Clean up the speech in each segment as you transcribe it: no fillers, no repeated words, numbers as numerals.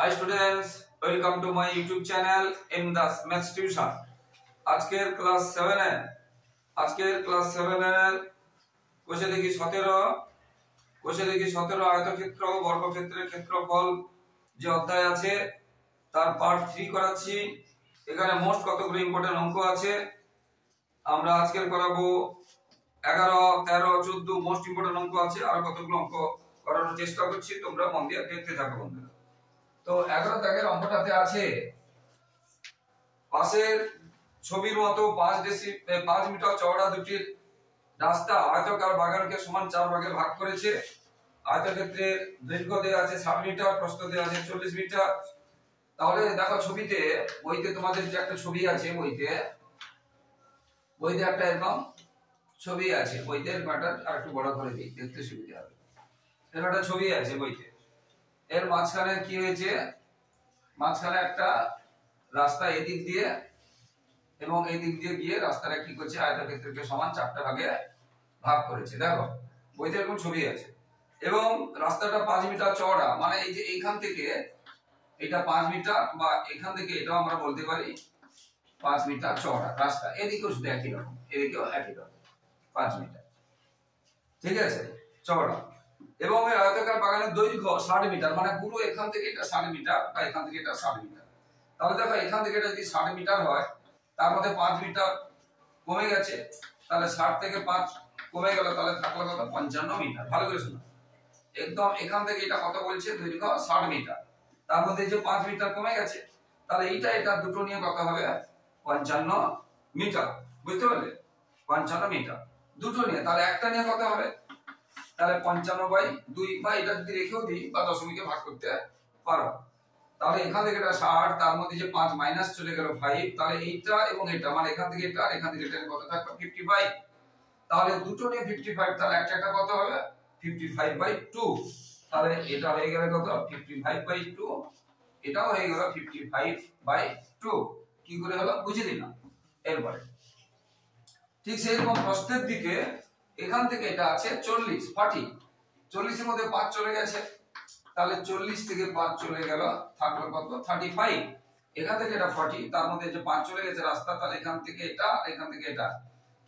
Hi students, welcome to my YouTube channel in the Maths Tuition. আজকের class 7 এ কোষে দেখি 17 আয়তক্ষেত্র ও বর্গক্ষেত্রের ক্ষেত্রফল যে অধ্যায় আছে তার পার্ট 3 করাচ্ছি। এখানে মোট কতগুলো ইম্পর্টেন্ট অঙ্ক আছে আমরা আজকের করাবো 11, 13, 14 মোস্ট ইম্পর্টেন্ট অঙ্ক আছে আর কতগুলো অঙ্ক করানোর চেষ্টা করছি, তোমরা মন দিয়ে দেখতে থাকো বন্ধুরা। তো 11 দাগের অঙ্কটাতে আছে পাশের ছবির মতো 5 মিটার চওড়া দুটি রাস্তা আয়তাকার বাগানকে সমান 4 ভাগে ভাগ করেছে। আয়তক্ষেত্রের দৈর্ঘ্য দেওয়া আছে 60 মিটার, প্রস্থ দেওয়া আছে 40 মিটার। তাহলে দেখো ছবিতে, বইতে তোমাদের যে একটা ছবি আছে, বইতে একটা এরকম ছবি আছে, বইতে এরকমটা আর একটু বড় করে দিই দেখতে সুবিধা হবে। এরকম একটা ছবি আছে বইতে, এর মাঝখানে কি হয়েছে, মাঝখানে একটা রাস্তা এদিক দিয়ে এবং এই দিক দিয়ে গিয়ে রাস্তাটা কি করছে, আয়তক্ষেত্রকে সমান 4টা ভাগে ভাগ করেছে। দেখো বইতে এরকম ছবি আছে এবং রাস্তাটা 5 মিটার চওড়া, মানে এই যে এইখান থেকে এটা 5 মিটার বা এখান থেকে এটাও আমরা বলতে পারি 5 মিটার চওড়া রাস্তা। এদিকেও শুধু একই রকম, এদিকেও একই রকম 5 মিটার, ঠিক আছে, চওড়া। এবং এই আয়তাকার বাগানের দৈর্ঘ্য 60 মিটার, মানে পুরো এখান থেকে এটা 60 মিটার বা এখান থেকে এটা 60 মিটার। তাহলে দেখো এখান থেকে এটা যদি 60 মিটার হয়, তার মধ্যে 5 মিটার কমে গেছে, তাহলে 60 থেকে 5 কমে গেল, তাহলে থাকলো কত, 55 মিটার। ভালো করে শোনো, একদম এখান থেকে এটা কত বলছে, দৈর্ঘ্য 60 মিটার, তার মধ্যে যে 5 মিটার কমে গেছে, তাহলে এটা দুটো নিয়ে কত হবে, 55 মিটার। বুঝতে পারলে, 55 মিটার দুটো নিয়ে, তাহলে একটা নিয়ে কত হবে, তাহলে 55/2, বা এটা যদি রেখেও দিই বা দশমিকে ভাগ করতে পারো। তাহলে এখান থেকে এটা 60, তার মধ্যে যে 5 মাইনাস চলে গেল 5, তাহলে এইটা এবং এটা, মানে এখান থেকে এটা আর এখান থেকে এটা কত থাকবে, 55। তাহলে দুটো নিয়ে 55, তাহলে একটা কত হবে, 55/2। তাহলে এটা হয়ে গেল কত, 55/2, এটাও হয়ে গেল 55/2। কি করে হলো বুঝে দিলাম। এরপরে ঠিক সেরকম প্রস্থের দিকে এখান থেকে এটা আছে 40, 40 এর মধ্যে 5 চলে গেছে, তাহলে 40 থেকে 5 চলে গেল, থাকলো কত, 35। এখান থেকে এটা 40, তার মধ্যে যে 5 চলে গেছে রাস্তা, তাহলে এখান থেকে এটা, এখান থেকে এটা,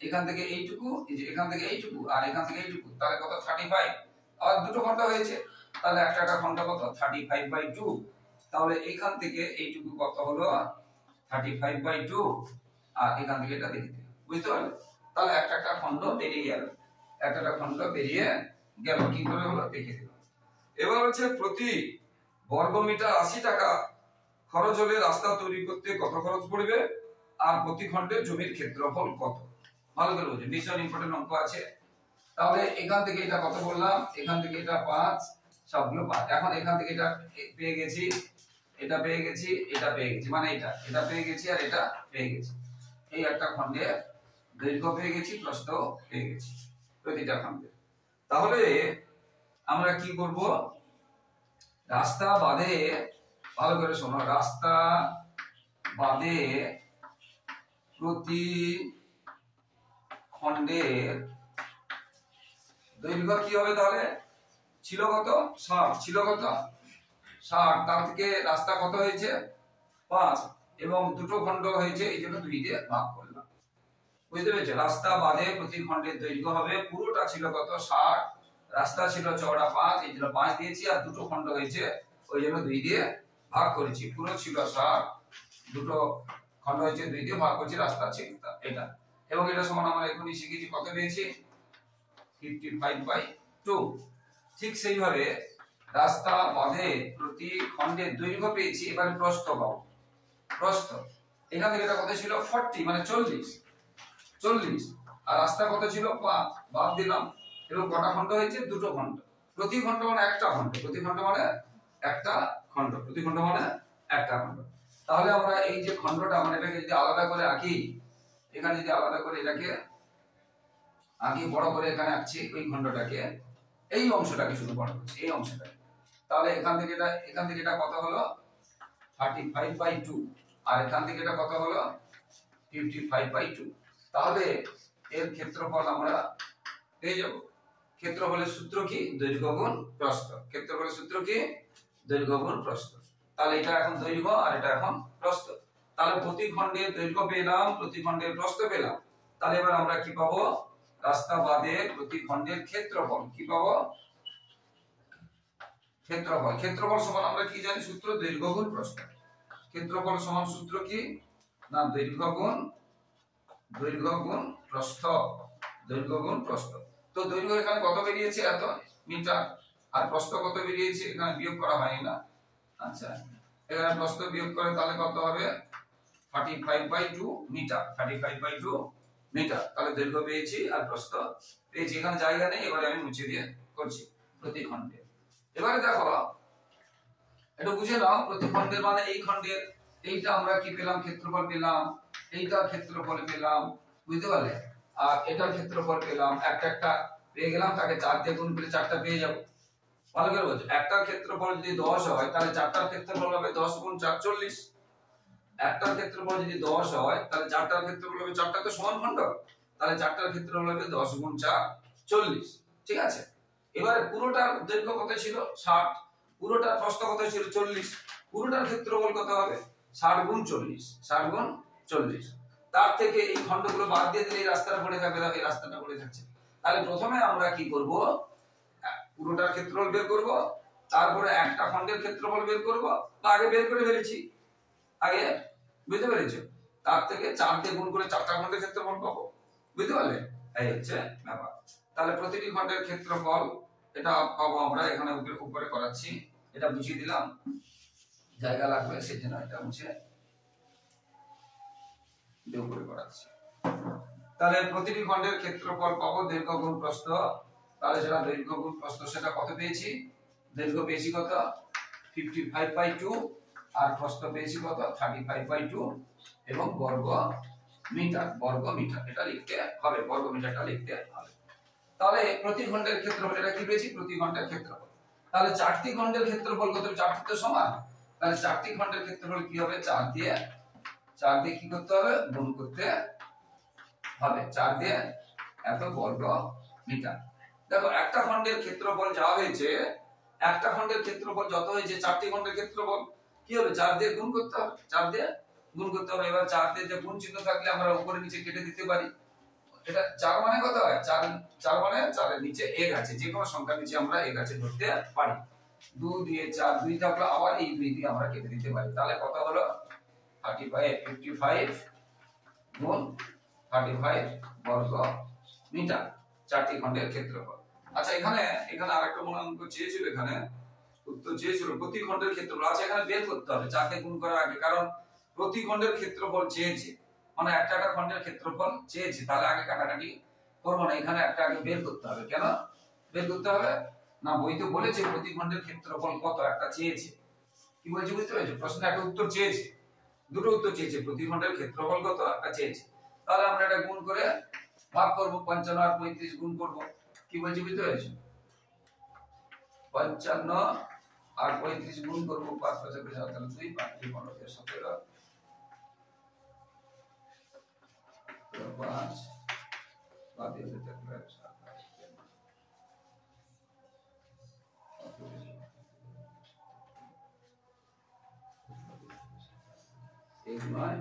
এখান থেকে এইটুকু, এই যে এখান থেকে এইটুকু আর এখান থেকে এইটুকু, তাহলে কত, 35। আর দুটো খন্ড হয়েছে, তাহলে একটা খন্ড কত, 35/2। তাহলে এখান থেকে এইটুকু কত হলো, 35/2, আর এখান থেকে এটা দেখে দিলাম। বুঝতে পারলে, তাহলে একটা খন্ড বেরিয়ে গেল, একটা খন্ড বেরিয়ে গেল। কি করে হলো দেখে দিলাম। এবার হচ্ছে প্রতি বর্গ মিটার 80 টাকা খরচ হলে রাস্তা তৈরি করতে কত খরচ পড়বে, আর প্রতি খণ্ডের জমির ক্ষেত্রফল কত। ভালো করে বুঝুন, ভীষণ ইম্পর্টেন্ট অঙ্ক আছে। তাহলে এখান থেকে এটা কত বললাম, এখান থেকে এটা 5, সবগুলো 5। এখন এখান থেকে এটা পেয়ে গেছি, এটা পেয়ে গেছি, এটা পেয়ে গেছি, মানে এটা পেয়ে গেছি আর এটা পেয়ে গেছি। এই একটা খণ্ডে দৈর্ঘ্য পেয়ে গেছি, প্রস্থ পেয়ে গেছি প্রতিটা খণ্ডে। তাহলে আমরা কি করব, রাস্তা বাদে, ভালো করে শোনো, রাস্তা বাদে প্রতি খণ্ডের দৈর্ঘ্য কি হবে, তাহলে ছিল কত, 60, ছিল কত, 60, তার থেকে রাস্তা কত হয়েছে, 5, এবং দুটো খণ্ড হয়েছে, এই জন্য 2 দিয়ে ভাগ করলাম। বুঝতে পেরেছো, রাস্তা বাদে প্রতি খণ্ডের দৈর্ঘ্য হবে, পুরোটা ছিল কত, 60, রাস্তা ছিল চওড়া 5, এই জন্য 5 দিয়েছি, আর দুটো খণ্ড হয়েছে ওই জন্য 2 দিয়ে ভাগ করেছি। পুরো ছিল 60, দুটো খণ্ড হয়েছে 2 দিয়ে ভাগ করেছি, রাস্তা ছিল এটা। এবং এটা সমান আমরা এখনই শিখেছি, কত পেয়েছি, 55/2। ঠিক সেইভাবে রাস্তা বাদে প্রতি খণ্ডের দৈর্ঘ্য পেয়েছি, এবারে প্রস্থ পাবো। প্রস্থ এখান থেকে এটা কত ছিল, 40, মানে 40, আর রাস্তা কত ছিল, 5, বাদ দিলাম। এবং কটা খণ্ড হয়েছে, দুটো খণ্ড। প্রতি খণ্ড মানে একটা খণ্ড, প্রতি খণ্ড মানে একটা খণ্ড, প্রতি খণ্ড মানে একটা খণ্ড। তাহলে আমরা এই যে খণ্ডটা, মানে এটাকে যদি আলাদা করে আঁকি, এখানে যদি আলাদা করে এটাকে আঁকি, বড় করে এখানে আঁকছি ওই খণ্ডটাকে, এই অংশটাকে শুধু বড় করছি, এই অংশটাকে। তাহলে এখান থেকে এটা কত হলো, 35/2, আর এখান থেকে এটা কত হলো, 55/2। তাহলে এর ক্ষেত্রফল আমরা পেয়ে যাব। ক্ষেত্রফলের সূত্র কি, দৈর্ঘ্য গুণ প্রস্থ। ক্ষেত্রফলের সূত্র কি, দৈর্ঘ্য গুণ প্রস্থ। তাহলে এটা এখন দৈর্ঘ্য আর এটা এখন প্রস্থ। তাহলে প্রতি খণ্ডের দৈর্ঘ্য পেলাম, প্রতি খণ্ডের প্রস্থ পেলাম। তাহলে এবার আমরা কি পাবো? রাস্তা বাদে প্রতি খণ্ডের ক্ষেত্রফল কি পাবো? ক্ষেত্রফল। ক্ষেত্রফল সমান আমরা কি জানি? সূত্র দৈর্ঘ্য গুণ প্রস্থ। ক্ষেত্রফল সমান সূত্র কি? না দৈর্ঘ্য গুণ প্রস্থ। দৈর্ঘ্য গুণ প্রস্থ। তো দৈর্ঘ্য এখানে কত বেরিয়েছে? এত মিটার। আর প্রস্থ কত বেরিয়েছে? এখানে বিয়োগ করা হয়নি না। আচ্ছা, এখানে প্রস্থ বিয়োগ করে তাহলে কত হবে? 35/2 মিটার। 35/2 মিটার। তাহলে দৈর্ঘ্য পেয়েছি আর প্রস্থ পেয়েছি। এখানে জায়গা নেই, এবারে আমি মুছে দিয়ে করছি প্রতি খণ্ডে। এবারে দেখো এটা বুঝে নাও, প্রতি খণ্ডের মানে এই খণ্ডের এইটা আমরা কি পেলাম? ক্ষেত্রফল পেলাম। এইটা ক্ষেত্রফল পেলাম, বুঝতে পারলে? আর এটার ক্ষেত্রফল পেলাম। একটা পেয়ে গেলাম, তাকে 4 দিয়ে গুণ করলে 4টা পেয়ে যাব। ভালো করে বোঝো, একটার ক্ষেত্রফল যদি 10 হয় তাহলে 4টার ক্ষেত্রফল হবে 10 গুণ 4 40। একটার ক্ষেত্রফল যদি 10 হয় তাহলে 4টার ক্ষেত্রফল হবে, 4টা তো সমান খণ্ড, তাহলে 4টার ক্ষেত্রফল হবে 10 গুণ 4 40। ঠিক আছে? এবারে পুরোটার দৈর্ঘ্য কত ছিল? 60। পুরোটার প্রস্থ কত ছিল? 40। পুরোটার ক্ষেত্রফল কত হবে? 60 গুণ 40। 60 গুণ 40। তার থেকে এই খণ্ডগুলো বাদ দিয়ে দিলে এই রাস্তাটা পড়ে যাবে, এই রাস্তাটা পড়ে যাচ্ছে। তাহলে প্রথমে আমরা কি করব? পুরোটার ক্ষেত্রফল বের করব, তারপরে একটা খণ্ডের ক্ষেত্রফল বের করব। আগে বের করে ফেলেছি, আগে বুঝতে পেরেছো? তার থেকে 4 দিয়ে গুণ করে 4টা খণ্ডের ক্ষেত্রফল পাবো, বুঝতে পারলে? এই হচ্ছে ব্যাপার। তাহলে প্রতিটি খণ্ডের ক্ষেত্রফল এটা পাবো আমরা। এখানে উপরে করাচ্ছি, এটা বুঝিয়ে দিলাম, জায়গা লাগবে সেজন্য এটা মুছে উপরে করাচ্ছি। তাহলে প্রতিটি খণ্ডের ক্ষেত্রফল পাবো দৈর্ঘ্য গুণ প্রস্থ। তাহলে সেটা দৈর্ঘ্য গুণ প্রস্থ, সেটা কত পেয়েছি? দৈর্ঘ্য পেয়েছি কত? 55/2 আর প্রস্থ পেয়েছি কত? 35/2 এবং বর্গ মিটার। এটা লিখতে হবে, বর্গ মিটারটা লিখতে হবে। তাহলে প্রতি খণ্ডের ক্ষেত্রফল এটা কি পেয়েছি? প্রতি খণ্ডের ক্ষেত্রফল। তাহলে 4টি খণ্ডের ক্ষেত্রফল কত? 4টি তো সমান। তাহলে 4টি খণ্ডের ক্ষেত্রফল কি হবে? 4 দিয়ে কি করতে হবে? গুণ করতে হবে। 4 দিয়ে এত বর্গ মিটার। দেখো একটা খণ্ডের ক্ষেত্রফল যা হয়েছে, একটা খণ্ডের ক্ষেত্রফল যত হয়েছে, 4টি খণ্ডের ক্ষেত্রফল কি হবে? 4 দিয়ে গুণ করতে হবে। 4 দিয়ে গুণ করতে হবে। এবার 4 দিয়ে যে গুণ চিহ্ন থাকলে আমরা উপরে নিচে কেটে দিতে পারি। এটা 4 মানে কত হয়? 4 মানে 4 এর নিচে 1 আছে, যে কোনো সংখ্যার নিচে আমরা 1 আছে ধরতে পারি। 2 দিয়ে 4 2 থাকলে আবার এই 2 দিয়ে আমরা কেটে দিতে পারি। তাহলে কত হলো? 55 গুণ 35 বর্গ মিটার, 4টি খণ্ডের ক্ষেত্রফল। আচ্ছা, এখানে আরেকটা মনে অঙ্ক চেয়েছিল, এখানে উত্তর চেয়েছিল প্রতি খণ্ডের ক্ষেত্রফল। আচ্ছা, এখানে বের করতে হবে 4 দিয়ে গুণ করার আগে, কারণ প্রতি খণ্ডের ক্ষেত্রফল চেয়েছে মানে একটা খণ্ডের ক্ষেত্রফল চেয়েছে, তাহলে আগে কাটাকাটি করব না, এখানে একটা আগে বের করতে হবে। কেন বের করতে হবে? না, বইতে বলেছে প্রতি খণ্ডের ক্ষেত্রফল কত, একটা চেয়েছে। কি বলছে বুঝতে পেরেছো? প্রশ্নে একটা উত্তর চেয়েছে, দুটো উত্তর চেয়েছে, প্রতি খণ্ডের ক্ষেত্রফল কত একটা চেয়েছে। তাহলে আমরা এটা গুণ করে ভাগ করব, 55 আর 35 গুণ করব। কি বলছে বুঝতে পেরেছো? 55 আর 35 গুণ করব, 5 5 2 5 15 17 5 বাদ দিয়ে দিতে হবে 1 9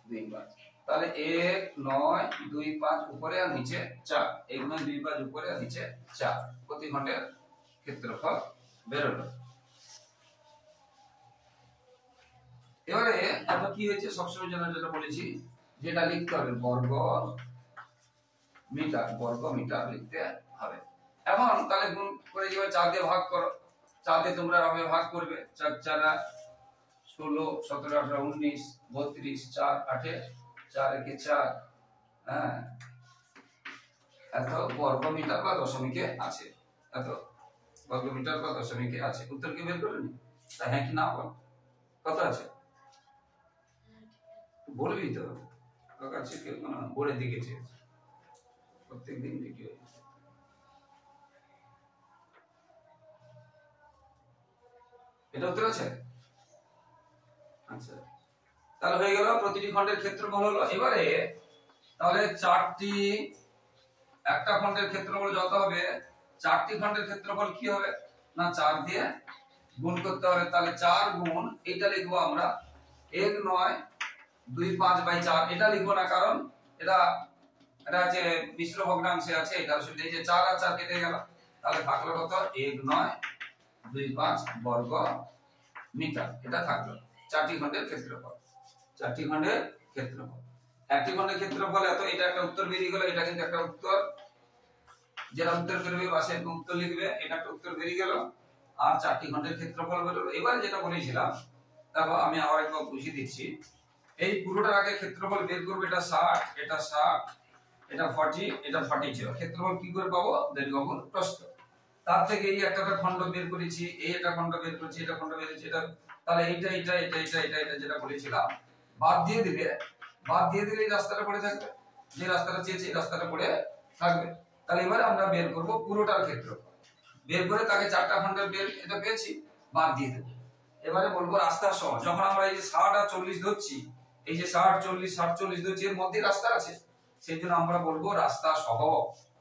2 5। তাহলে 1 9 2 5 উপরে আর নিচে 4, 1 9 2 5 উপরে আর নিচে 4, প্রতি খণ্ডের ক্ষেত্রফল বেরোলো। এবারে আমরা কি হয়েছে সবসময় যেটা বলেছি, যেটা লিখতে হবে বর্গ মিটার লিখতে হবে। এখন তাহলে গুণ করে যাবে, 4 দিয়ে ভাগ করো। 4 দিয়ে তোমরা এভাবে ভাগ করবে, 4 4 16 17 18 19 32 4 8 4 1 4, হ্যাঁ, এত বর্গ মিটার বা দশমিকে আছে, এত বর্গ মিটার বা দশমিকে আছে। উত্তর কি বের করবেন? তাই হ্যাঁ কি না বল, কত আছে বলবি তো, কাছে কেউ না বলে দিকেছে প্রত্যেকদিন ভিডিও। এটা উত্তর আছে। আচ্ছা, তাহলে হয়ে গেল প্রতিটি খণ্ডের ক্ষেত্রফল হলো। এবারে তাহলে 4টি একটা খণ্ডের ক্ষেত্রফল যত হবে, 4টি খণ্ডের ক্ষেত্রফল কি হবে? না 4 দিয়ে গুণ করতে হবে, তাহলে 4 গুণ এটা লিখবো আমরা 1 9 2 5 বাই 4। এটা লিখবো না, কারণ এটা যে মিশ্র ভগ্নাংশে আছে, এটা আসলে এই যে 4 আর 4 কেটে গেল, তাহলে থাকলো কত 1 9 2 5 বর্গ মিটার। এটা থাকলো 4টি খণ্ডের ক্ষেত্রফল। 4টি খণ্ডের ক্ষেত্রফল, একটি খণ্ডের ক্ষেত্রফল এত। এটা একটা উত্তর বেরিয়ে গেল, এটা কিন্তু একটা উত্তর, যেটা উত্তর করবে পাশে উত্তর লিখবে, এটা একটা উত্তর বেরিয়ে গেল। আর 4টি খণ্ডের ক্ষেত্রফল বেরোলো। এবারে যেটা বলেছিলাম, তারপর আমি আবার একবার বুঝিয়ে দিচ্ছি। এই পুরোটার আগে ক্ষেত্রফল বের করবে, এটা 60, এটা 60, এটা 40, এটা 40 ছিল। ক্ষেত্রফল কি করে পাবো? দৈর্ঘ্য গুণ প্রস্থ। তার থেকে এই একটা খণ্ড বের করেছি, এই একটা খণ্ড বের করেছি, এটা খণ্ড বের করেছি, এটা, তাহলে এইটা এটা এটা এটা এটা এটা যেটা বলেছিলাম বাদ দিয়ে দিলে, এই রাস্তাটা পড়ে থাকবে। যে রাস্তাটা চেয়েছি এই রাস্তাটা পড়ে থাকবে। তাহলে এবারে আমরা বের করব পুরোটার ক্ষেত্রফল। বের করে তাকে 4টা খণ্ডের বের এটা পেয়েছি, বাদ দিয়ে দেব। এবারে বলবো রাস্তা সহ। যখন আমরা এই যে 60 আর 40 ধরছি, এই যে 60 40 60 40 ধরছি, এর মধ্যে রাস্তা আছে, সেই জন্য আমরা বলবো রাস্তা সহ।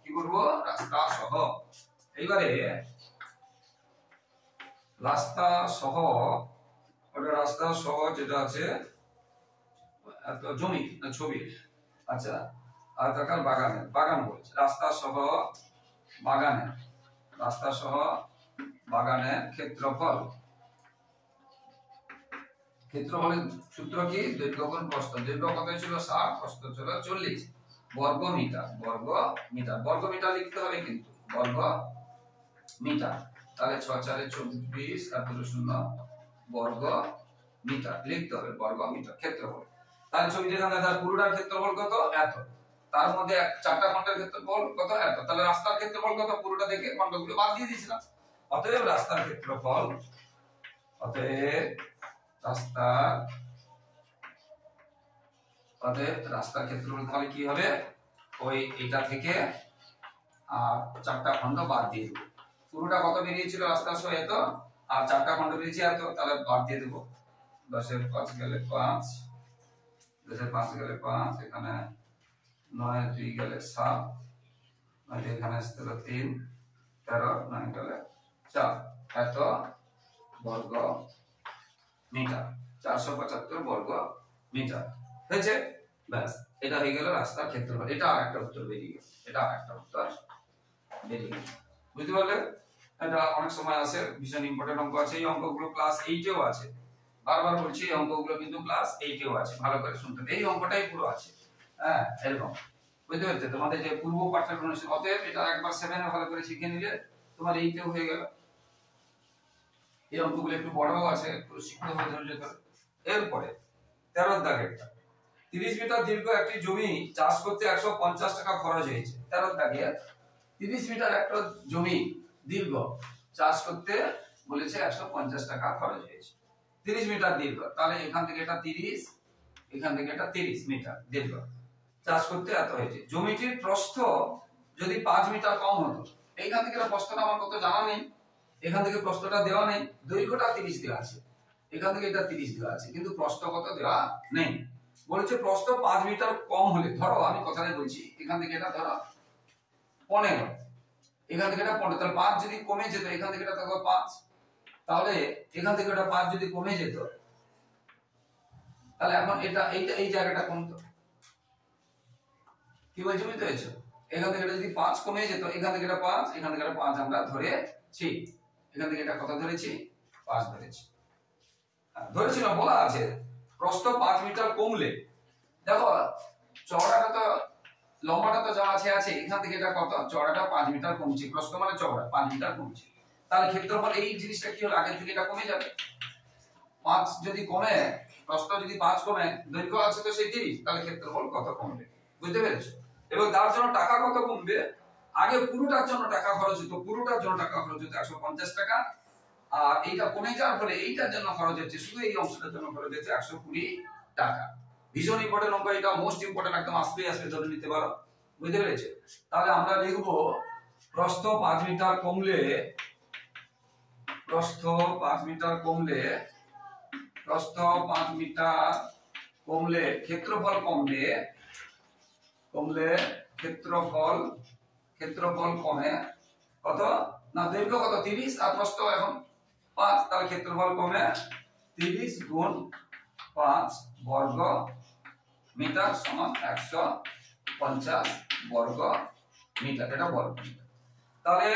কি বলবো? রাস্তা সহ। এইবারে রাস্তা সহ, ওটা রাস্তা সহ যেটা আছে জমি না ছবি, আচ্ছা, আর তাকাল বাগান বলছে। রাস্তা সহ বাগানের ক্ষেত্রফল। ক্ষেত্রফলের সূত্র কি? দৈর্ঘ্য গুণ প্রস্থ। দৈর্ঘ্য কত ছিল? 60, প্রস্থ ছিল 40 বর্গ মিটার। বর্গ মিটার লিখতে হবে কিন্তু, বর্গ মিটার। তাহলে 6 4 24 আর 2 0 বর্গ মিটার লিখতে হবে, বর্গ মিটার ক্ষেত্রফল। তাহলে ছবিটা এখানে তার পুরোটার ক্ষেত্রফল কত? এত। তার মধ্যে 4টা খণ্ডের ক্ষেত্রফল কত? এত। তাহলে রাস্তার ক্ষেত্রফল কত? পুরোটা থেকে খণ্ডগুলো বাদ দিয়ে দিয়েছিলাম। অতএব রাস্তার ক্ষেত্রফল, রাস্তার ক্ষেত্রফল তাহলে কি হবে? ওই এটা থেকে আর 4টা খণ্ড বাদ দিয়ে দেব। পুরোটা কত বেরিয়েছিল? রাস্তা সহ এত, আর 4টা খণ্ড বেরিয়েছে এত, তাহলে বাদ দিয়ে দেব। 10 এর 5 গেলে 5, 10 এর 5 গেলে 5, এখানে 9 এর 2 গেলে 7, 9 এখানে আসতে হলো 3, 13, 9 গেলে 4, এত বর্গ মিটার। 475 বর্গ মিটার হয়েছে। ব্যাস, এটা হয়ে গেল রাস্তার ক্ষেত্রফল। এটা আরেকটা উত্তর বেরিয়ে গেল, বুঝতে পারলে? এটা অনেক সময় আসে, ভীষণ ইম্পর্টেন্ট অঙ্ক আছে। এই অঙ্কগুলো ক্লাস 8 এও আছে। বারবার বলছি, এই অঙ্কগুলো কিন্তু ক্লাস 8 এও আছে, ভালো করে শুনতে হবে। এই অঙ্কটাই পুরো আছে, হ্যাঁ, এরকম। বুঝতে পারছো? তোমাদের যে পূর্ব পাঠের অনুসারে, অতএব এটা একবার 7 এ ভালো করে শিখে নিলে তোমার 8 এও হয়ে গেল। এই অঙ্কগুলো একটু বড়ও আছে, একটু শিখতে হবে ধৈর্য ধরে। এরপরে 13 দাগেরটা, 30 মিটার দীর্ঘ একটি জমি চাষ করতে 150 টাকা খরচ হয়েছে। 13 দাগে 30 মিটার একটা জমি দীর্ঘ চাষ করতে বলেছে 150 টাকা খরচ হয়েছে। 30 মিটার দীর্ঘ, তাহলে এখান থেকে এটা 30, এখান থেকে এটা 30 মিটার দীর্ঘ চাষ করতে এত হয়েছে। জমিটির প্রস্থ যদি 5 মিটার কম হতো, এইখান থেকে প্রস্থটা আমার কত জানা নেই, এখান থেকে প্রস্থটা দেওয়া নেই, দৈর্ঘ্যটা 30 দেওয়া আছে, এখান থেকে এটা 30 দেওয়া আছে, কিন্তু প্রস্থ কত দেওয়া নেই। বলেছে প্রস্থ 5 মিটার কম হলে, ধরো আমি কথাই বলছি, এখান থেকে এটা ধরো 15, এখান থেকে এটা 15, তাহলে 5 যদি কমে যেত, এখান থেকে এটা থাকবে 5, তাহলে এখান থেকে এটা 5 যদি কমে যেত, তাহলে এখন এটা এই জায়গাটা কমতো। কি বলছো? বুঝতে পেরেছো? এখান থেকে এটা যদি 5 কমে যেত, এখান থেকে এটা 5, এখান থেকে এটা 5 আমরা ধরেছি, এখান থেকে এটা কত ধরেছি? 5 ধরেছি। ধরেছি না, বলা আছে প্রস্থ 5 মিটার কমলে, দেখো চওড়াটা তো, লম্বাটা তো যা আছে, এখান থেকে এটা কত? চওড়াটা 5 মিটার কমছে, প্রস্থ মানে চওড়া 5 মিটার কমছে, তাহলে ক্ষেত্রফল এই জিনিসটা কি হলো? আগের থেকে এটা কমে যাবে। 5 যদি কমে, প্রস্থ যদি 5 কমে, দৈর্ঘ্য আছে তো সেই 30, তাহলে ক্ষেত্রফল কত কমবে? বুঝতে পেরেছো? এবং তার জন্য টাকা কত কমবে? আগে পুরোটার জন্য টাকা খরচ হতো, 150 টাকা, আর এইটা কমে যাওয়ার ফলে এইটার জন্য খরচ হচ্ছে, শুধু এই অংশটার জন্য খরচ হচ্ছে 120 টাকা। ভীষণ ইম্পর্টেন্ট অঙ্ক, এটা মোস্ট ইম্পর্টেন্ট, একদম আসবে ধরে নিতে পারো। বুঝতে পেরেছো? তাহলে আমরা লিখবো প্রস্থ 5 মিটার কমলে, প্রস্থ 5 মিটার কমলে ক্ষেত্রফল ক্ষেত্রফল কমে কত না? দৈর্ঘ্য কত? 30, আর প্রস্থ এখন 5, তাহলে ক্ষেত্রফল কমে 30 গুণ 5 বর্গ মিটার সমান 150 বর্গ মিটার, এটা বর্গ মিটার। তাহলে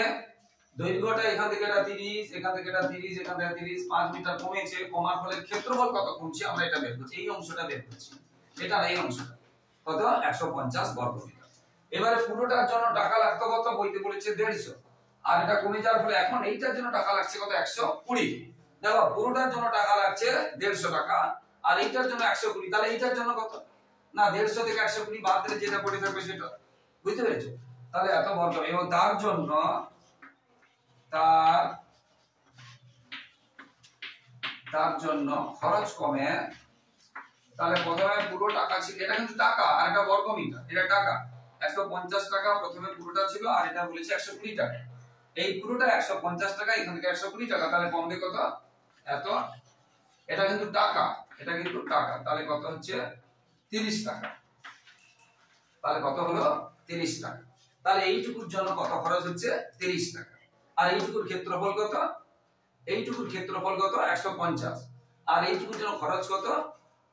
দৈর্ঘ্যটা এখান থেকে এটা 30, এখান থেকে এটা 30, এখান থেকে 30, 5 মিটার কমেছে। কমার ফলে ক্ষেত্রফল কত কমছে আমরা এটা বের করছি, এই অংশটা বের করছি, এটা এই অংশটা কত 150 বর্গ মিটার। এবারে পুরোটার জন্য টাকা লাগতো কত, বইতে বলেছে 150, আর এটা কমে যাওয়ার ফলে এখন এইটার জন্য টাকা লাগছে কত 120। দেখো পুরোটার জন্য টাকা লাগছে 150 টাকা, আর এইটার জন্য 120, তাহলে এইটার জন্য কত না 150 থেকে 120 বাদ দিলে যেটা পড়ে থাকবে সেটা, বুঝতে পেরেছো? তাহলে এত বর্গ, এবং তার জন্য তার জন্য খরচ কমে। তাহলে প্রথমে পুরো টাকা ছিল, এটা কিন্তু টাকা আর এটা বর্গ মিটার, এটা টাকা 150 টাকা প্রথমে পুরোটা ছিল, আর এটা বলেছে 120 টাকা। এই পুরোটা 150 টাকা, এখান থেকে 120 টাকা, তাহলে কমবে কত এত। এটা কিন্তু টাকা, এটা কিন্তু টাকা, তাহলে কত হচ্ছে 30 টাকা। তাহলে কত হলো 30 টাকা। তাহলে এইটুকুর জন্য কত খরচ হচ্ছে 30 টাকা। আর এইটুকুর ক্ষেত্রফল কত, এইটুকুর ক্ষেত্রফল কত 150, আর এইটুকুর জন্য খরচ কত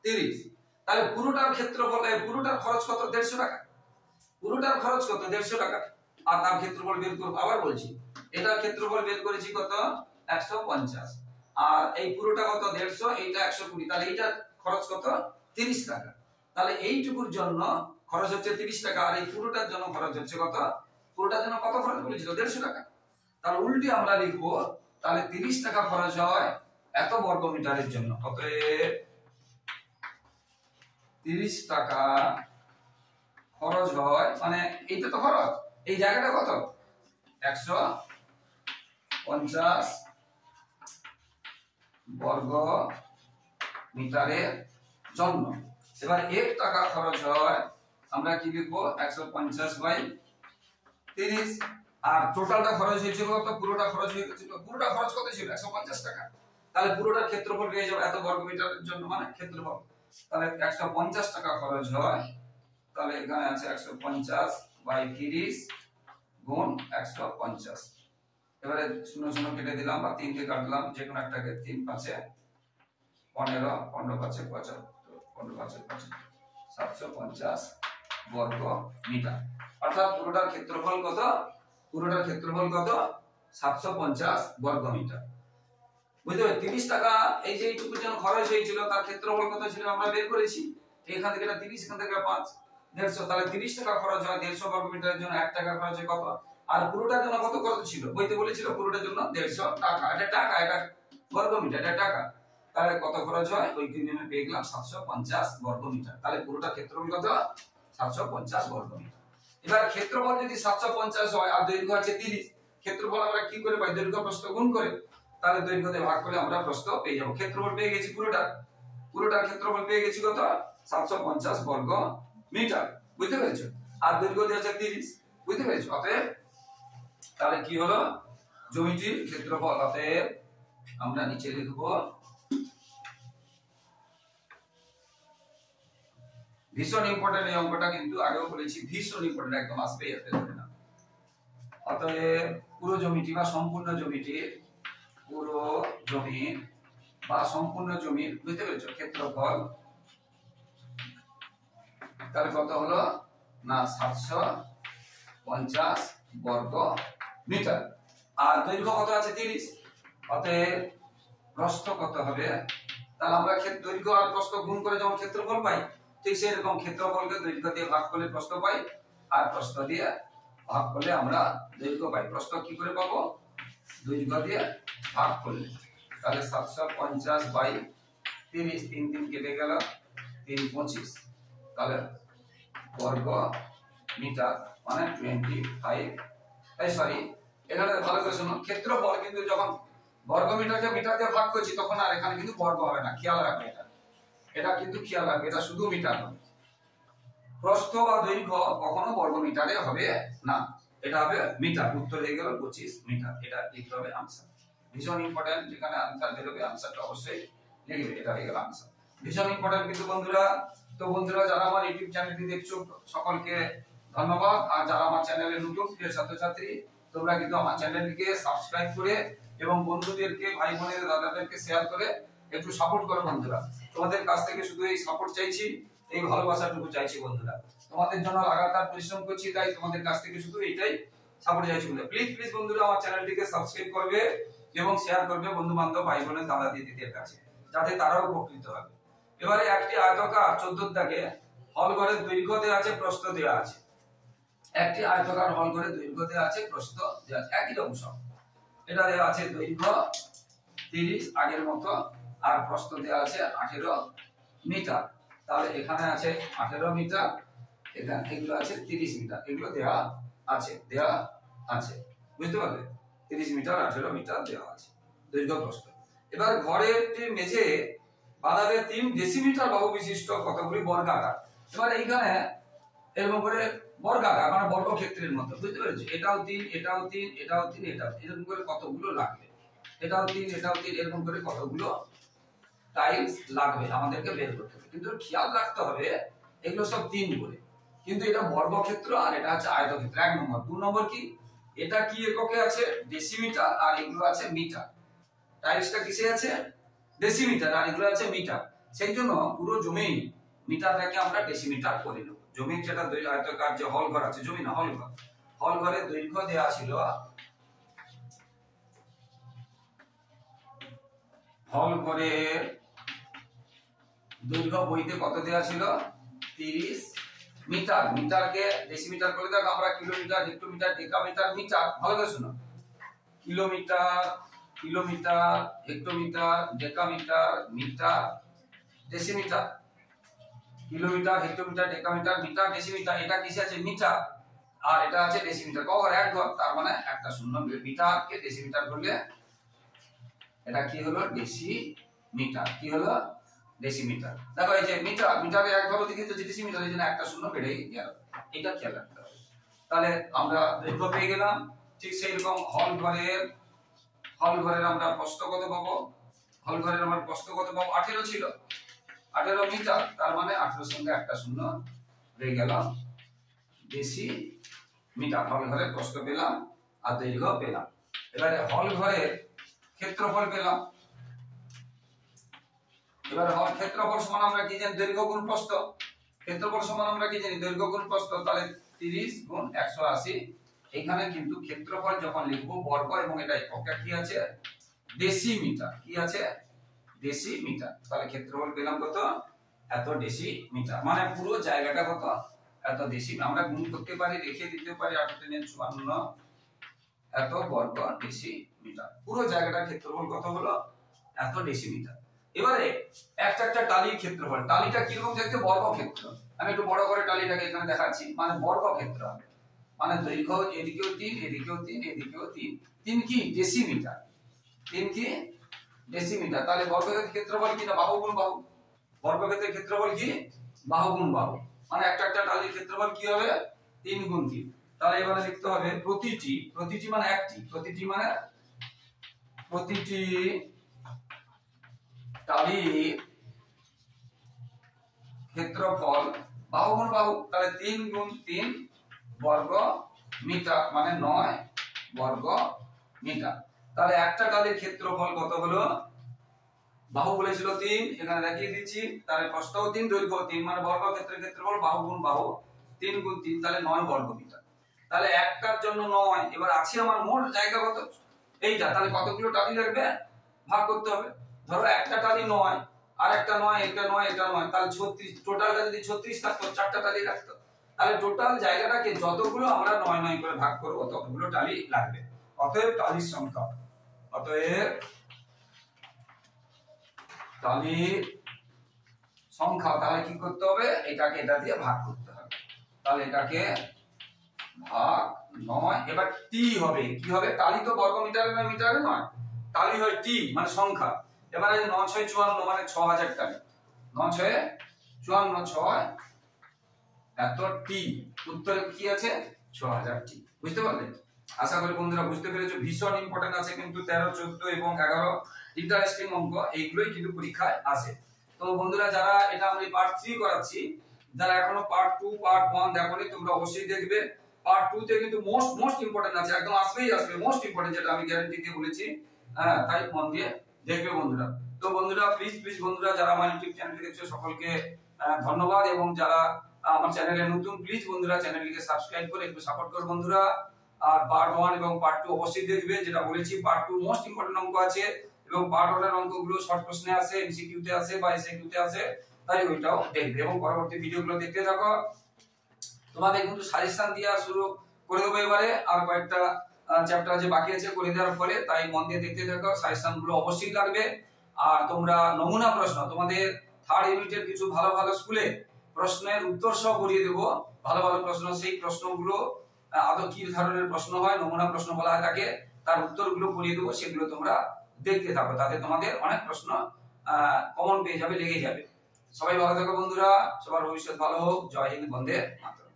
30। তাহলে পুরোটার ক্ষেত্রফল, পুরোটার খরচ কত 150 টাকা, পুরোটার খরচ কত 150 টাকা, আর তার ক্ষেত্রফল বের করব। আবার বলছি, এটার ক্ষেত্রফল বের করেছি কত 150, আর এই পুরোটা কত 150, এইটা 120, তাহলে এইটার খরচ কত 30 টাকা। তাহলে এইটুকুর জন্য খরচ হচ্ছে 30 টাকা, আর এই পুরোটার জন্য খরচ হচ্ছে কত, পুরোটার জন্য কত খরচ বলেছিল 150 টাকা। তাহলে উল্টে আমরা লিখবো, তাহলে 30 টাকা খরচ হয় এত বর্গ মিটারের জন্য। অতএব 30 টাকা খরচ হয়, মানে এইটা তো খরচ, এই জায়গাটা কত 150 বর্গ মিটারের জন্য। এবার 1 টাকা খরচ হয়, আমরা কি লিখবো 150 বাই 30, আর টোটালটা খরচ হয়েছিল কত, পুরোটা খরচ হয়ে গেছিল, পুরোটা খরচ কত ছিল 150 টাকা। তাহলে পুরোটার ক্ষেত্রফল পেয়ে যাবে এত বর্গ মিটারের জন্য, মানে ক্ষেত্রফল। তাহলে 150 টাকা খরচ হয়, তাহলে এখানে আছে 150 বাই 30 গুণ 150। এবারে 0 0 কেটে দিলাম বা 3 কে কাটলাম, যে কোনো একটাকে, 3 5 15, 15 5 75, 15 5 75, 750 বর্গ মিটার। অর্থাৎ পুরোটার ক্ষেত্রফল কত, পুরোটার ক্ষেত্রফল কত 750 বর্গ মিটার। বুঝতে পারছো? 30 টাকা এই যে এইটুকুর জন্য খরচ হয়েছিল, তার ক্ষেত্রফল কত ছিল আমরা বের করেছি। এখান থেকে এটা 30, এখান থেকে 5, 150, তাহলে 30 টাকা খরচ হয় 150 বর্গ মিটারের জন্য। 1 টাকা খরচ হয় কত, আর পুরোটার জন্য কত খরচ ছিল বইতে বলেছিল, পুরোটার জন্য 150 টাকা। এটা টাকা, এটা বর্গ মিটার, এটা টাকা। তাহলে কত খরচ হয়, ওই কিনে পেয়ে গেলাম 750 বর্গ মিটার। তাহলে পুরোটা ক্ষেত্রফল কত 750 বর্গ মিটার। এবার ক্ষেত্রফল যদি 750 হয় আর দৈর্ঘ্য আছে 30, ক্ষেত্রফল আমরা কি করে পাই, দৈর্ঘ্য প্রস্থ গুণ করে। তাহলে দৈর্ঘ্য দিয়ে ভাগ করলে আমরা প্রস্থ পেয়ে যাব। ক্ষেত্রফল পেয়ে গেছি, পুরোটার ক্ষেত্রফল পেয়ে গেছি কত 750 বর্গ মিটার। বুঝতে পেরেছো? আর দৈর্ঘ্য দিয়ে আছে 30, বুঝতে পেরেছো? অতএব তাহলে কি হলো, জমিটির ক্ষেত্রফল। অতএব আমরা নিচে লিখব, ভীষণ ইম্পর্টেন্ট এই অঙ্কটা, কিন্তু আগেও বলেছি ভীষণ ইম্পর্টেন্ট, একদম আসবে এতে ধরে না। অতএব পুরো জমিটি বা সম্পূর্ণ জমিটির, পুরো জমি বা সম্পূর্ণ জমির, বুঝতে পেরেছো, ক্ষেত্রফল তাহলে কত হলো না 750 বর্গ মিটার। আর দৈর্ঘ্য কত আছে 30, অতএব প্রস্থ কত হবে, তাহলে আমরা দৈর্ঘ্য আর প্রস্থ গুণ করে যেমন ক্ষেত্রফল পাই, ঠিক সেই রকম ক্ষেত্রফলকে দৈর্ঘ্য দিয়ে ভাগ করলে প্রস্থ পাই, আর প্রস্থ দিয়ে ভাগ করলে আমরা দৈর্ঘ্য পাই। প্রস্থ কি করে পাবো, দৈর্ঘ্য দিয়ে ভাগ করলে। তাহলে 750 বাই 30, 3 3 কেটে গেল, 3 25, তাহলে বর্গ মিটার মানে 25। সরি, এখানে ভালো করে শোনো, ক্ষেত্রফল কিন্তু যখন বর্গ মিটারকে মিটার দিয়ে ভাগ করছি তখন আর এখানে কিন্তু বর্গ হবে না, খেয়াল রাখবে এটা, এটা কিন্তু খেয়াল রাখবে, এটা শুধু মিটার হবে। প্রস্থ বা দৈর্ঘ্য কখনো বর্গ মিটারে হবে না, এটা হবে মিটার। উত্তর হয়ে গেল 25 মিটার, এটা লিখতে হবে आंसर। ভীষণ ইম্পর্টেন্ট, যেখানে आंसर বেরোবে आंसरটা অবশ্যই লিখবে, এটা হয়ে গেল आंसर। ভীষণ ইম্পর্টেন্ট কিন্তু বন্ধুরা। তো বন্ধুরা যারা আমার ইউটিউব চ্যানেলটি দেখছো সকলকে ধন্যবাদ, আর যারা আমার চ্যানেলে নতুন প্রিয় ছাত্রছাত্রী তোমরা কিন্তু আমার চ্যানেলটিকে সাবস্ক্রাইব করে এবং বন্ধুদেরকে, ভাই বোনের, দাদাদেরকে শেয়ার করে একটু সাপোর্ট করো বন্ধুরা। তোমাদের কাছ থেকে শুধু এই সাপোর্ট চাইছি, এই ভালোবাসাটুকু চাইছি বন্ধুরা। তোমাদের জন্য লাগাতার পরিশ্রম করছি, তাই তোমাদের কাছ থেকে শুধু এটাই সাপোর্ট চাইছি বন্ধুরা। প্লিজ প্লিজ বন্ধুরা আমার চ্যানেলটিকে সাবস্ক্রাইব করবে এবং শেয়ার করবে বন্ধু বান্ধব, ভাই বোনের, দাদা দিদিদের কাছে, যাতে তারাও উপকৃত হবে। এবারে একটি আয়তাকার 14 দাগে হল ঘরের দৈর্ঘ্য দেওয়া আছে, প্রস্থ দেওয়া আছে। একটি আয়তাকার হল ঘরের দৈর্ঘ্য দেওয়া আছে, প্রস্থ দেওয়া আছে, একই রকম সব। এটা দেওয়া আছে দৈর্ঘ্য 30 আগের মতো, আর প্রস্থ দেওয়া আছে 18 মিটার। তাহলে এখানে আছে 18 মিটার, এখানে এগুলো আছে 30 মিটার, এগুলো দেওয়া আছে বুঝতে পারলে? 30 মিটার 18 মিটার দেওয়া আছে দৈর্ঘ্য প্রস্থ। এবার ঘরের মেঝে বাঁধাবে 3 ডেসিমিটার বাহু বিশিষ্ট কতগুলি বর্গাকার। এবার এইখানে এরকম করে বর্গাকার মানে বর্গক্ষেত্রের মতো, বুঝতে পেরেছো? এটাও 3, এটাও 3, এটাও 3, এটাও এরকম করে কতগুলো লাগবে, এটাও 3, এটাও 3, এরকম করে কতগুলো টাইলস লাগবে আমাদেরকে বের করতে হবে। কিন্তু খেয়াল রাখতে হবে এগুলো সব 3 করে, কিন্তু এটা বর্গক্ষেত্র আর এটা হচ্ছে আয়তক্ষেত্র। 1 নম্বর। 2 নম্বর কি, এটা কি এককে আছে? ডেসিমিটার, আর এগুলো আছে মিটার। টাইলসটা কিসে আছে? ডেসিমিটার, আর এগুলো আছে মিটার। সেই জন্য পুরো জমি মিটারটাকে আমরা ডেসিমিটার করে নেব। জমির যেটা আয়তাকার যে হল ঘর আছে, জমি না হল ঘর, হল ঘরের দৈর্ঘ্য দেওয়া ছিল, হল ঘরের দৈর্ঘ্য বইতে কত দেওয়া ছিল? 30 মিটার। মিটারকে ডেসিমিটার করে দেখো আমরা কিলোমিটার, হেক্টোমিটার, ডেকামিটার, মিটার। ভালো করে শুনো, kilometre, kilometre, hectometre, decametre, metre, decimetre. Kilometre, hectometre, decametre, metre, decimetre. এটা কিসে আছে? মিটার, আর এটা আছে ডেসিমিটার। ক ঘর? 1 ঘর, তার মানে একটা শূন্য। মিটারকে ডেসিমিটার করলে এটা কি হলো? ডেসিমিটার। কি হলো? ডেসিমিটার। দেখো এই যে মিটার, মিটারে 1 ঘর ওদিকে যে ডেসিমিটার, এই জন্য একটা শূন্য বেড়েই গেল। এটা খেয়াল রাখতে হবে। তাহলে আমরা দৈর্ঘ্য পেয়ে গেলাম। ঠিক সেই রকম হল ঘরের আমরা প্রস্থ কত পাবো? হল ঘরের আমরা প্রস্থ কত পাবো? 18 ছিল, 18 মিটার, তার মানে 18 সঙ্গে একটা শূন্য রয়ে গেল, ডেসিমিটার। হল ঘরের প্রস্থ পেলাম আর দৈর্ঘ্য পেলাম। এবারে হল ঘরের ক্ষেত্রফল পেলাম। এবারে হল ক্ষেত্রফল সমান আমরা কি জানি? দৈর্ঘ্য গুণ প্রস্থ। ক্ষেত্রফল সমান আমরা কি জানি? দৈর্ঘ্য গুণ প্রস্থ। তাহলে 30 গুণ 180। এখানে কিন্তু ক্ষেত্রফল যখন লিখবো বর্গ, এবং এটা এককে কি আছে? ডেসিমিটার। কি আছে? ডেসিমিটার। তাহলে ক্ষেত্রফল পেলাম কত? এত ডেসিমিটার। মানে পুরো জায়গাটা কত? এত ডেসিমিটার। আমরা গুণ করতে পারি, রেখে দিতে পারি, 8×54 এত বর্গ ডেসিমিটার। পুরো জায়গাটার ক্ষেত্রফল কত হলো? এত ডেসিমিটার। এবারে একটা একটা টালির ক্ষেত্রফল। টালিটা কিরকম দেখতে? বর্গক্ষেত্র। আমি একটু বড় করে টালিটাকে এখানে দেখাচ্ছি, মানে বর্গক্ষেত্র হবে। মানে দৈর্ঘ্য এদিকেও 3, এদিকেও 3, এদিকেও 3। 3 কি? ডেসিমিটার। 3 কি? ডেসিমিটার। তাহলে বর্গক্ষেত্রের ক্ষেত্রফল কি? না বাহু গুণ বাহু। বর্গক্ষেত্রের ক্ষেত্রফল কি? বাহু গুণ বাহু। মানে একটা একটা টালির ক্ষেত্রফল কি হবে? 3 গুণ 3। তাহলে এবারে লিখতে হবে প্রতিটি, প্রতিটি মানে একটি, প্রতিটি মানে প্রতিটি টালির ক্ষেত্রফল বাহু গুণ বাহু। তাহলে 3 গুণ 3 বর্গ মিটার, মানে 9 বর্গ মিটার। তাহলে একটা টালির ক্ষেত্রফল কত হলো? বাহু বলেছিল 3, এখানে দেখিয়ে দিচ্ছি। তাহলে প্রস্থও 3, দৈর্ঘ্য 3, মানে বর্গক্ষেত্রের ক্ষেত্রফল বাহু গুণ বাহু 3 গুণ 3, তাহলে 9 বর্গ মিটার। তাহলে একটার জন্য 9। এবার আছে আমার মোট জায়গা কত? এইটা। তাহলে কতগুলো টালি লাগবে? ভাগ করতে হবে। ধরো একটা টালি 9, আর একটা 9, এটা 9, এটা 9, তাহলে 36। টোটালটা যদি 36 থাকতো, 4টা টালি লাগতো। তাহলে টোটাল জায়গাটাকে যতগুলো আমরা 9 9 করে ভাগ করব, ততগুলো টালি লাগবে। অতএব টালির সংখ্যা, অতএব টালির সংখ্যা, তাহলে কি করতে হবে? এটাকে এটা দিয়ে ভাগ করতে হবে। তাহলে এটাকে ভাগ 9। এবার টি হবে। কি হবে? টালি তো বর্গ মিটারে নয়, মিটারে নয়, টালি হয় টি, মানে সংখ্যা। এবারে 9 6 54, মানে 6000 টালি। 9 6 54, 6 এত টি। উত্তরে কি আছে? 6000 টি। বুঝতে পারলে? আশা করি বন্ধুরা বুঝতে পেরেছো। ভীষণ ইম্পর্টেন্ট আছে কিন্তু 13 14 এবং 11 ইন্টারেস্টিং অঙ্ক, এইগুলোই কিন্তু পরীক্ষায় আসে। তো বন্ধুরা যারা এটা আমি পার্ট 3 করাচ্ছি, যারা এখনো পার্ট 2 পার্ট 1 দেখোনি, তোমরা অবশ্যই দেখবে। পার্ট 2 তে কিন্তু মোস্ট ইম্পর্টেন্ট আছে, একদম আসবেই আসবে, মোস্ট ইম্পর্টেন্ট, যেটা আমি গ্যারান্টি দিয়ে বলেছি। হ্যাঁ, তাই মন দিয়ে দেখবে বন্ধুরা। তো বন্ধুরা প্লিজ বন্ধুরা, যারা আমার ইউটিউব চ্যানেল দেখছো সকলকে ধন্যবাদ, এবং যারা আমার চ্যানেলে নতুন প্লিজ বন্ধুরা চ্যানেলটিকে সাবস্ক্রাইব করে একটু সাপোর্ট করো বন্ধুরা। আর পার্ট 1 এবং পার্ট 2 অবশ্যই দেখবে, যেটা বলেছি পার্ট 2 মোস্ট ইম্পর্টেন্ট অঙ্ক আছে, এবং পার্ট 1 এর অঙ্কগুলো শর্ট প্রশ্নে আসে, এমসিকিউ তে আসে বা এসএকিউ তে আসে, তাই ওইটাও দেখবে এবং পরবর্তী ভিডিওগুলো দেখতে থাকো। তোমাদের কিন্তু সাজেশন দেওয়া শুরু করে দেবো এবারে, আর কয়েকটা চ্যাপ্টার যে বাকি আছে করে দেওয়ার পরে, তাই মন দিয়ে দেখতে থাকো, সাজেশন গুলো অবশ্যই লাগবে। আর তোমরা নমুনা প্রশ্ন তোমাদের থার্ড ইউনিটের কিছু ভালো ভালো স্কুলে প্রশ্নের উত্তর সহ করিয়ে দেবো, ভালো ভালো প্রশ্ন, সেই প্রশ্নগুলো আদৌ কি ধরনের প্রশ্ন হয়, নমুনা প্রশ্ন বলা হয় তাকে, তার উত্তরগুলো করিয়ে দেবো, সেগুলো তোমরা দেখতে থাকো, তাতে তোমাদের অনেক প্রশ্ন কমন পেয়ে যাবে, লেগে যাবে। সবাই ভালো থাকো বন্ধুরা, সবার ভবিষ্যৎ ভালো হোক। জয় হিন্দ, বন্দে মাতরম।